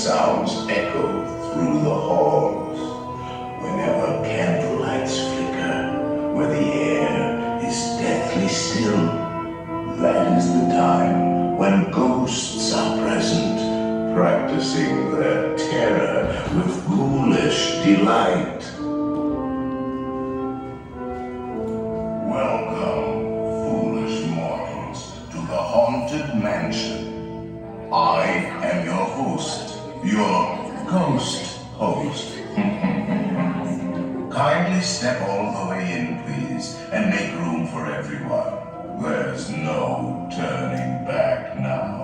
sounds echo through the halls. Whenever candlelights flicker, where the air is deathly still, that is the time when ghosts are present, practicing their terror with ghoulish delight. Welcome, foolish mortals, to the Haunted Mansion. I am your host, your ghost host. Kindly step all the way in, please, and make room for everyone. There's no turning back now.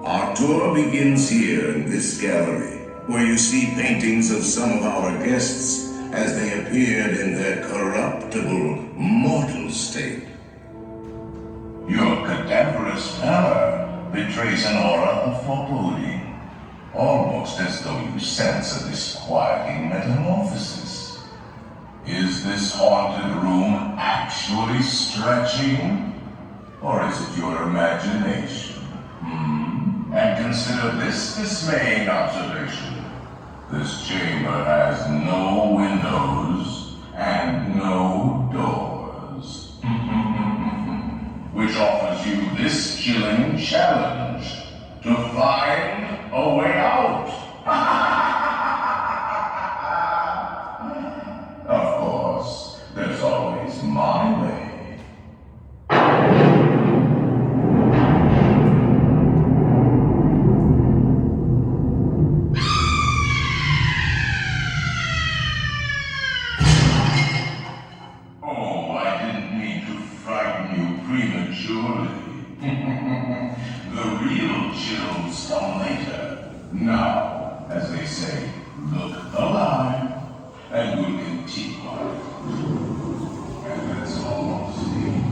Our tour begins here in this gallery, where you see paintings of some of our guests as they appeared in their corruptible, mortal state. Your cadaverous pallor betrays an aura of foreboding, almost as though you sense a disquieting metamorphosis. Is this haunted room actually stretching? Or is it your imagination? And consider this dismaying observation. This chamber has no windows and no doors. Which offers you this chilling challenge to find a way out. Of course, there's always my way. The real chills come later. Now, as they say, look alive, and we'll continue. And let's all see.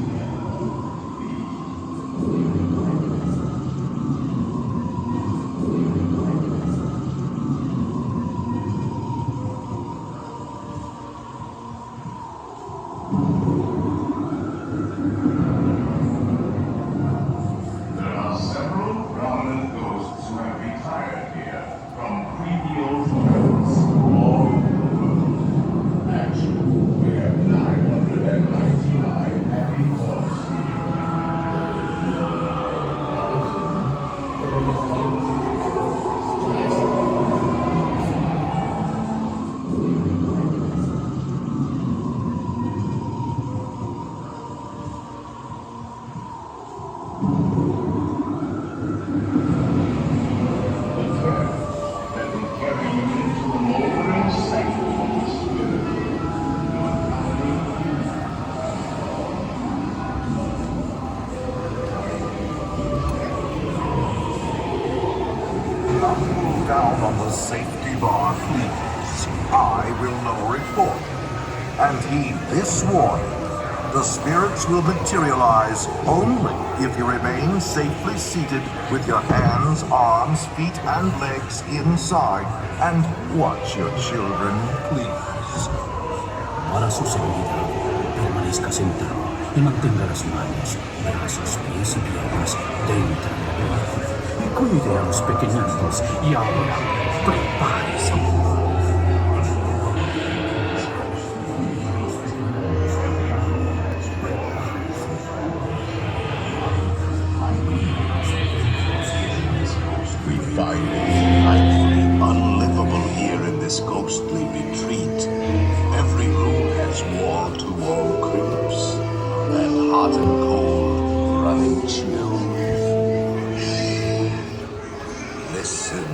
Down on the safety bar, please. I will lower it for you. And heed this warning. The spirits will materialize only if you remain safely seated with your hands, arms, feet, and legs inside. And watch your children, please. Para su seguridad, permanezca sentado y mantenga las manos, brazos, pies y piernas dentro del cuerpo. Y cuide a los pequeñitos. Y ahora, prepárese. We find it highly unlivable here in this ghostly retreat. Every room has wall-to-wall creeps, and hot and cold running chill. Listen.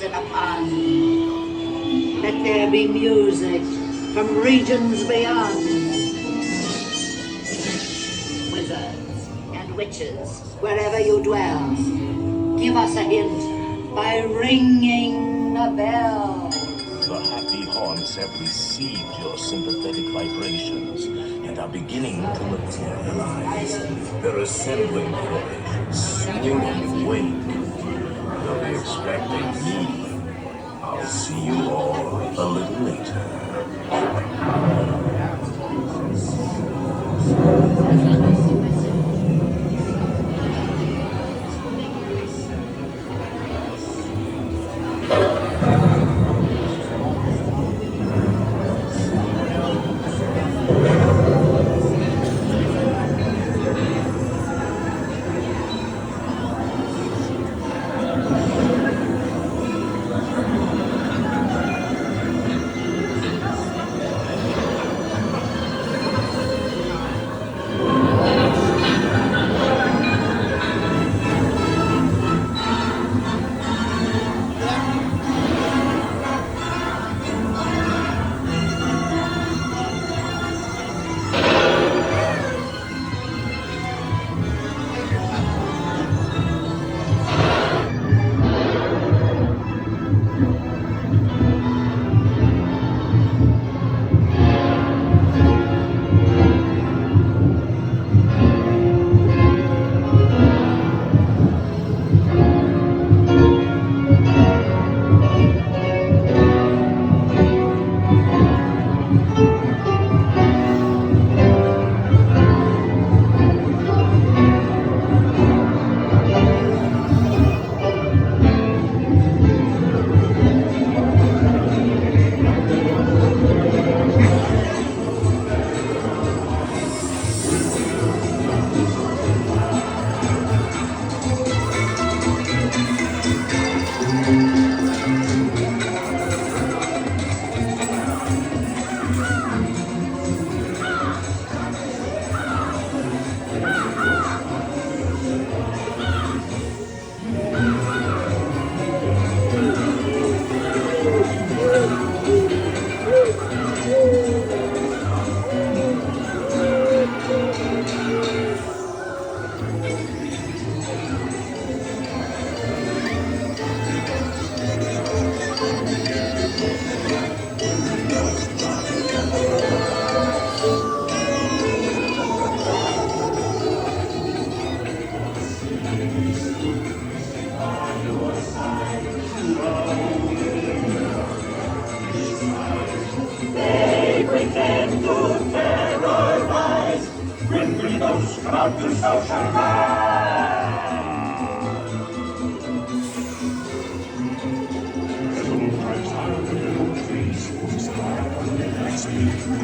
in a pond. Let there be music from regions beyond. Wizards and witches, wherever you dwell, give us a hint by ringing the bell. The happy haunts have received your sympathetic vibrations and are beginning to materialize. They're assembling for a swooning wake. They'll be expecting me. I'll see you all a little later.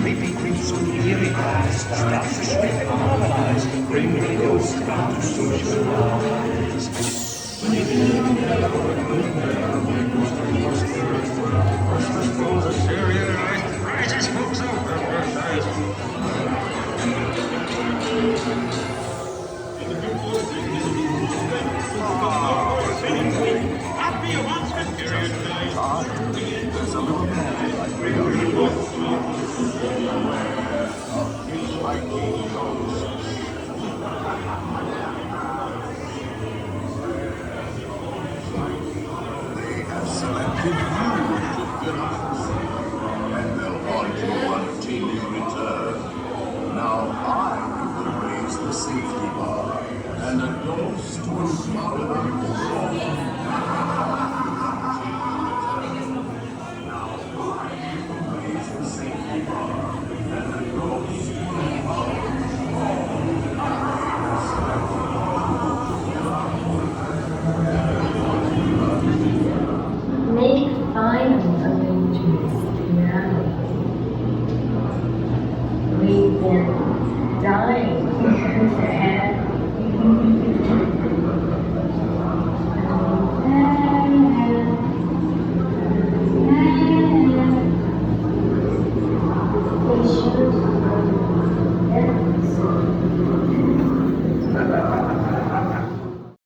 Creepy creeps with eerie eyes, start to shriek and harmonize, bring the ghost about to socialize.